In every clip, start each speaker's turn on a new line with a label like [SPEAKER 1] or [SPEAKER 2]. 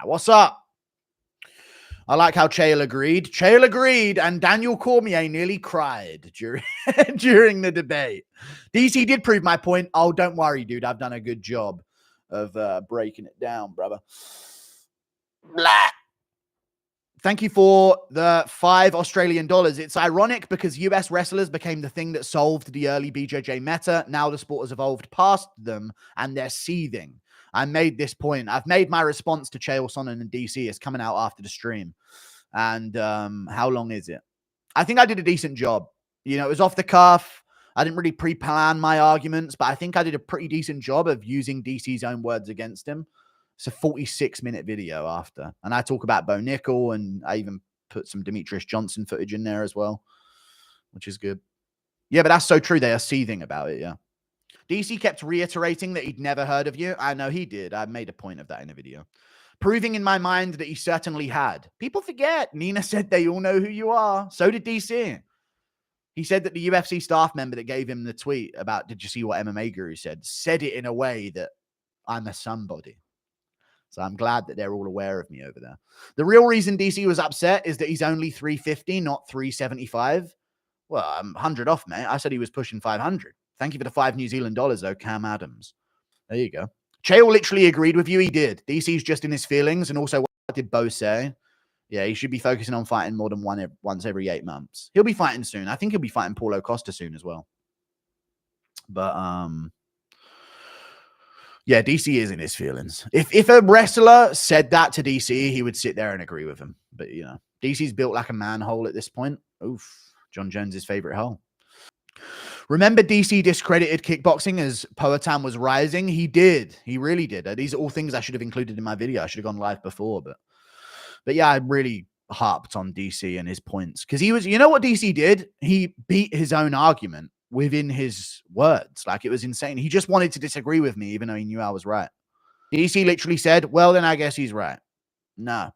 [SPEAKER 1] What's up? I like how Chael agreed. Chael agreed, and Daniel Cormier nearly cried during the debate. DC did prove my point. Oh, don't worry, dude. I've done a good job of breaking it down, brother. Blah. Thank you for the $5 Australian. It's ironic because US wrestlers became the thing that solved the early BJJ meta. Now the sport has evolved past them and they're seething. I made this point. I've made my response to Chael Sonnen and DC. It's coming out after the stream. And how long is it? I think I did a decent job. You know, it was off the cuff. I didn't really pre-plan my arguments, but I think I did a pretty decent job of using DC's own words against him. It's a 46-minute video after. And I talk about Bo Nickal, and I even put some Demetrius Johnson footage in there as well, which is good. Yeah, but that's so true. They are seething about it, yeah. DC kept reiterating that he'd never heard of you. I know he did. I made a point of that in the video. Proving in my mind that he certainly had. People forget. Nina said they all know who you are. So did DC. He said that the UFC staff member that gave him the tweet about, did you see what MMA Guru said it in a way that I'm a somebody. So I'm glad that they're all aware of me over there. The real reason DC was upset is that he's only 350, not 375. Well, I'm 100 off, mate. I said he was pushing 500. Thank you for the $5 New Zealand, though, Cam Adams. There you go. Chael literally agreed with you. He did. DC's just in his feelings. And also, what did Bo say? Yeah, he should be focusing on fighting more than once every 8 months. He'll be fighting soon. I think he'll be fighting Paulo Costa soon as well. But, yeah, DC is in his feelings. If a wrestler said that to DC, he would sit there and agree with him. But, you know, DC's built like a manhole at this point. Oof. John Jones's favorite hole. Remember DC discredited kickboxing as Poatan was rising? He did. He really did. These are all things I should have included in my video. I should have gone live before. But yeah, I really harped on DC and his points. Because he was, you know what DC did? He beat his own argument within his words. Like, it was insane. He just wanted to disagree with me, even though he knew I was right. DC literally said, well, then I guess he's right. No.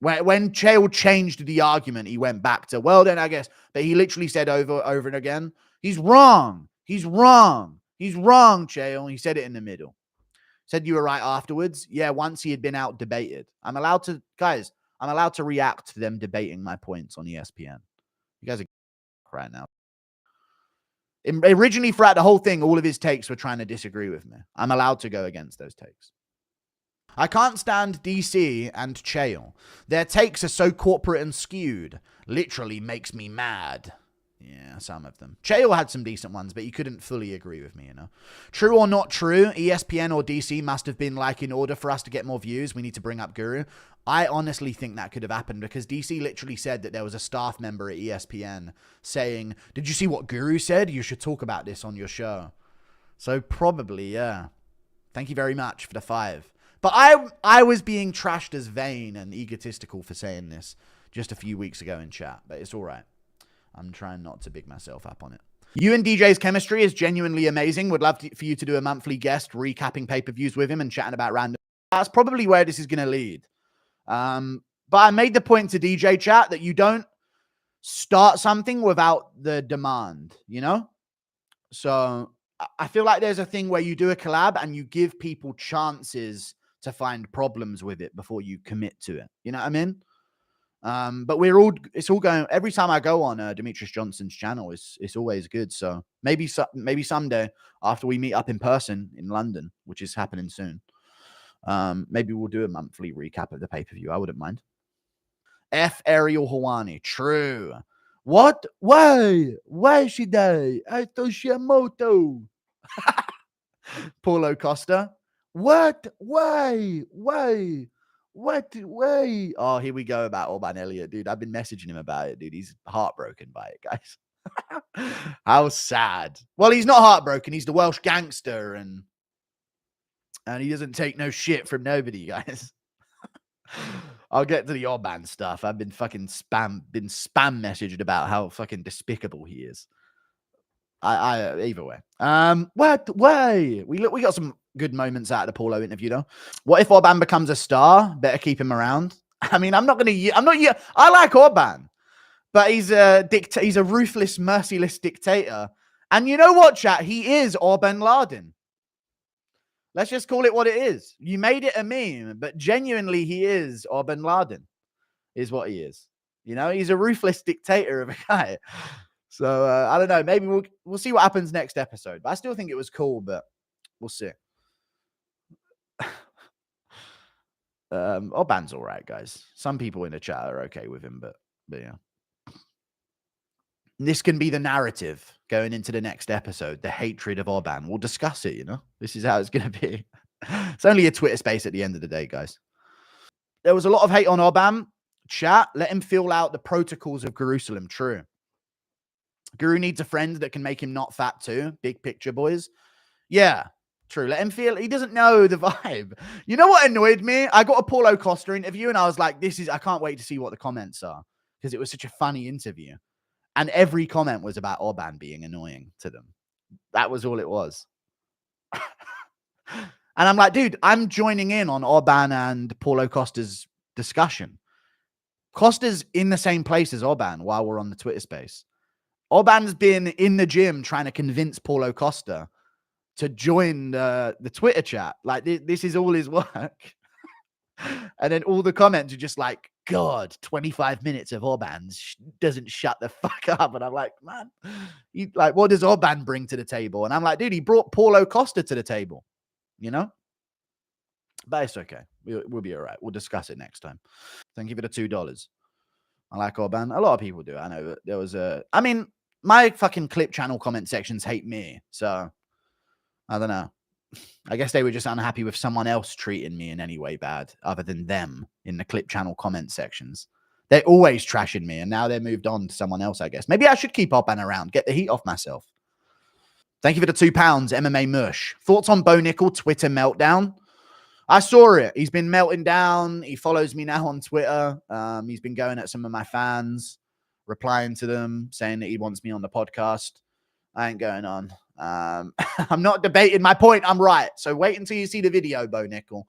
[SPEAKER 1] When Chael changed the argument, he went back to, well, then I guess. But he literally said over and again, he's wrong. He's wrong. He's wrong, Chael. He said it in the middle. Said you were right afterwards. Yeah, once he had been out debated. I'm allowed to react to them debating my points on ESPN. You guys are right now. Originally, throughout the whole thing, all of his takes were trying to disagree with me. I'm allowed to go against those takes. I can't stand DC and Chael. Their takes are so corporate and skewed. Literally makes me mad. Yeah, some of them. Chael had some decent ones, but you couldn't fully agree with me, you know. True or not true, ESPN or DC must have been like, in order for us to get more views, we need to bring up Guru. I honestly think that could have happened because DC literally said that there was a staff member at ESPN saying, did you see what Guru said? You should talk about this on your show. So probably, yeah. Thank you very much for the 5. But I was being trashed as vain and egotistical for saying this just a few weeks ago in chat, but it's all right. I'm trying not to big myself up on it. You and DJ's chemistry is genuinely amazing. Would love for you to do a monthly guest recapping pay-per-views with him and chatting about random. That's probably where this is going to lead. But I made the point to DJ chat that you don't start something without the demand, you know? So I feel like there's a thing where you do a collab and you give people chances to find problems with it before you commit to it. You know what I mean? But it's all going, every time I go on Demetrius Johnson's channel, it's always good. So maybe someday after we meet up in person in London, which is happening soon, maybe we'll do a monthly recap of the pay-per-view. I wouldn't mind. F. Ariel Hawani. True. What? Why? Why should I? I Toshiamoto. Paulo Costa. What? Why? Why? What? Why? Oh, here we go about Orban Elliott, dude. I've been messaging him about it, dude. He's heartbroken by it, guys. How sad. Well, he's not heartbroken. He's the Welsh gangster, and he doesn't take no shit from nobody, guys. I'll get to the Orban stuff. I've been fucking spam messaged about how fucking despicable he is. Either way. What? Why? We got some good moments out of the Paulo interview, though. What if Orban becomes a star? Better keep him around. I mean, I like Orban, but he's a ruthless, merciless dictator. And you know what, chat? He is Orban Laden. Let's just call it what it is. You made it a meme, but genuinely he is Bin Laden, is what he is. You know, he's a ruthless dictator of a guy. So I don't know. Maybe we'll see what happens next episode. But I still think it was cool, but we'll see. Orban's all right, guys. Some people in the chat are okay with him, but yeah. This can be the narrative going into the next episode, the hatred of Orban. We'll discuss it, you know? This is how it's going to be. It's only a Twitter space at the end of the day, guys. There was a lot of hate on Orban. Chat, let him fill out the protocols of Jerusalem. True. Guru needs a friend that can make him not fat too. Big picture, boys. Yeah, true. Let him feel. He doesn't know the vibe. You know what annoyed me? I got a Paulo Costa interview and I was like, I can't wait to see what the comments are because it was such a funny interview. And every comment was about Orban being annoying to them. That was all it was. And I'm like, dude, I'm joining in on Orban and Paulo Costa's discussion. Costa's in the same place as Orban while we're on the Twitter space. Orban's been in the gym trying to convince Paulo Costa to join the Twitter chat. Like, this is all his work. And then all the comments are just like, God, 25 minutes of Orban doesn't shut the fuck up. And I'm like, man, what does Orban bring to the table? And I'm like, dude, he brought Paulo Costa to the table, you know? But it's okay. We'll be all right. We'll discuss it next time. Thank you for the $2. I like Orban. A lot of people do. I know there was I mean, my fucking clip channel comment sections hate me. So I don't know. I guess they were just unhappy with someone else treating me in any way bad other than them in the clip channel comment sections. They're always trashing me, and now they're moved on to someone else, I guess. Maybe I should keep Orban around, get the heat off myself. Thank you for the £2, MMA Mush. Thoughts on Bo Nickal Twitter meltdown? I saw it. He's been melting down. He follows me now on Twitter. He's been going at some of my fans, replying to them, saying that he wants me on the podcast. I ain't going on. I'm not debating my point. I'm right. So wait until you see the video, Bo Nickal.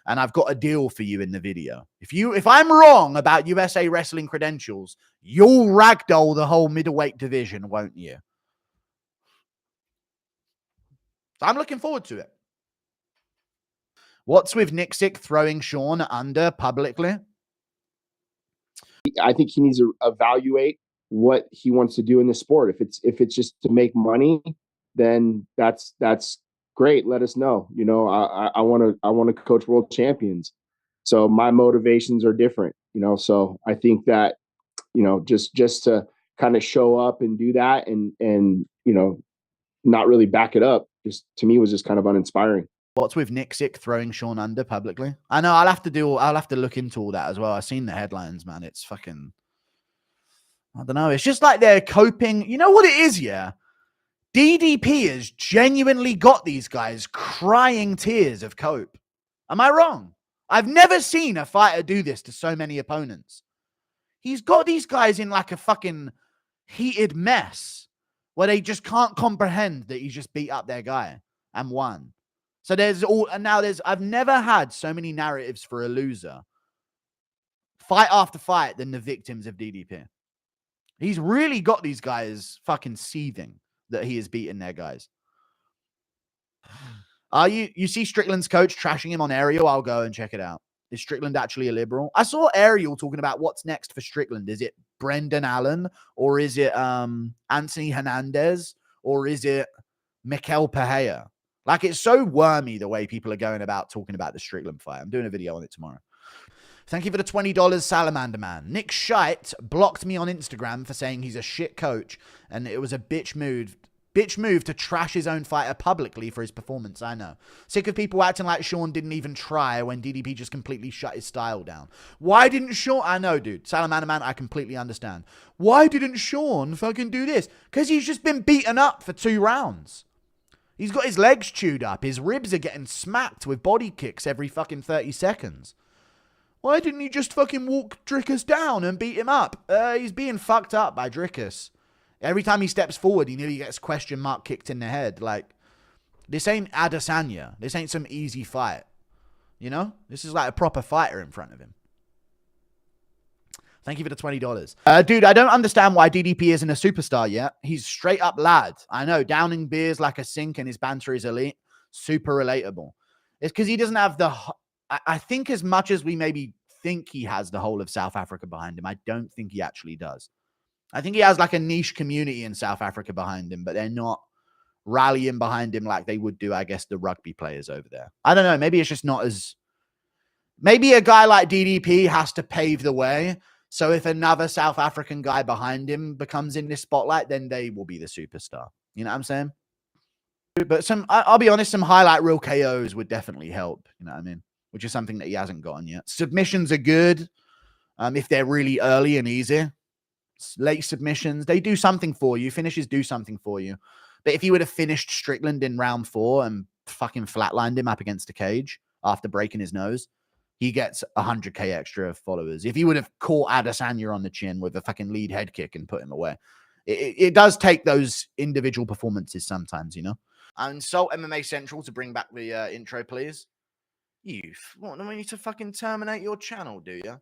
[SPEAKER 1] And I've got a deal for you in the video. If I'm wrong about USA wrestling credentials, you'll ragdoll the whole middleweight division, won't you? So I'm looking forward to it. What's with Nickal throwing Sean under publicly?
[SPEAKER 2] I think he needs to evaluate what he wants to do in the sport. If it's just to make money, then that's great. Let us know. You know, I want to coach world champions. So my motivations are different, you know. So I think that, you know, just to kind of show up and do that and you know, not really back it up, just to me was just kind of uninspiring.
[SPEAKER 1] What's with Nickal throwing Sean under publicly? I know I'll have to look into all that as well. I've seen the headlines, man. It's fucking, I don't know. It's just like they're coping. You know what it is, yeah? DDP has genuinely got these guys crying tears of cope. Am I wrong? I've never seen a fighter do this to so many opponents. He's got these guys in like a fucking heated mess where they just can't comprehend that he's just beat up their guy and won. So I've never had so many narratives for a loser fight after fight than the victims of DDP. He's really got these guys fucking seething that he has beaten their guys. You see Strickland's coach trashing him on Ariel? I'll go and check it out. Is Strickland actually a liberal? I saw Ariel talking about what's next for Strickland. Is it Brendan Allen or is it Anthony Hernandez or is it Nickal Pereira? Like, it's so wormy the way people are going about talking about the Strickland fight. I'm doing a video on it tomorrow. Thank you for the $20, Salamander Man. Nick Scheidt blocked me on Instagram for saying he's a shit coach, and it was a bitch move to trash his own fighter publicly for his performance. I know. Sick of people acting like Sean didn't even try when DDP just completely shut his style down. Why didn't Sean? I know, dude. Salamander Man, I completely understand. Why didn't Sean fucking do this? Because he's just been beaten up for 2 rounds. He's got his legs chewed up. His ribs are getting smacked with body kicks every fucking 30 seconds. Why didn't he just fucking walk Dricus down and beat him up? He's being fucked up by Dricus. Every time he steps forward, he nearly gets question mark kicked in the head. Like, this ain't Adesanya. This ain't some easy fight. You know? This is like a proper fighter in front of him. Thank you for the $20. Dude, I don't understand why DDP isn't a superstar yet. He's straight up lad. I know, downing beers like a sink and his banter is elite. Super relatable. It's because he doesn't have the. I think as much as we maybe think he has the whole of South Africa behind him, I don't think he actually does. I think he has like a niche community in South Africa behind him, but they're not rallying behind him like they would do, I guess, the rugby players over there. I don't know. Maybe it's just not as. Maybe a guy like DDP has to pave the way. So if another South African guy behind him becomes in this spotlight, then they will be the superstar. You know what I'm saying? But I'll be honest, some highlight reel KOs would definitely help. You know what I mean? Which is something that he hasn't gotten yet. Submissions are good if they're really early and easy. Late submissions, they do something for you. Finishes do something for you. But if he would have finished Strickland in round 4 and fucking flatlined him up against a cage after breaking his nose, he gets 100K extra followers. If he would have caught Adesanya on the chin with a fucking lead head kick and put him away, it does take those individual performances sometimes, you know? And Salt MMA Central to bring back the intro, please. You want me to fucking terminate your channel, do you?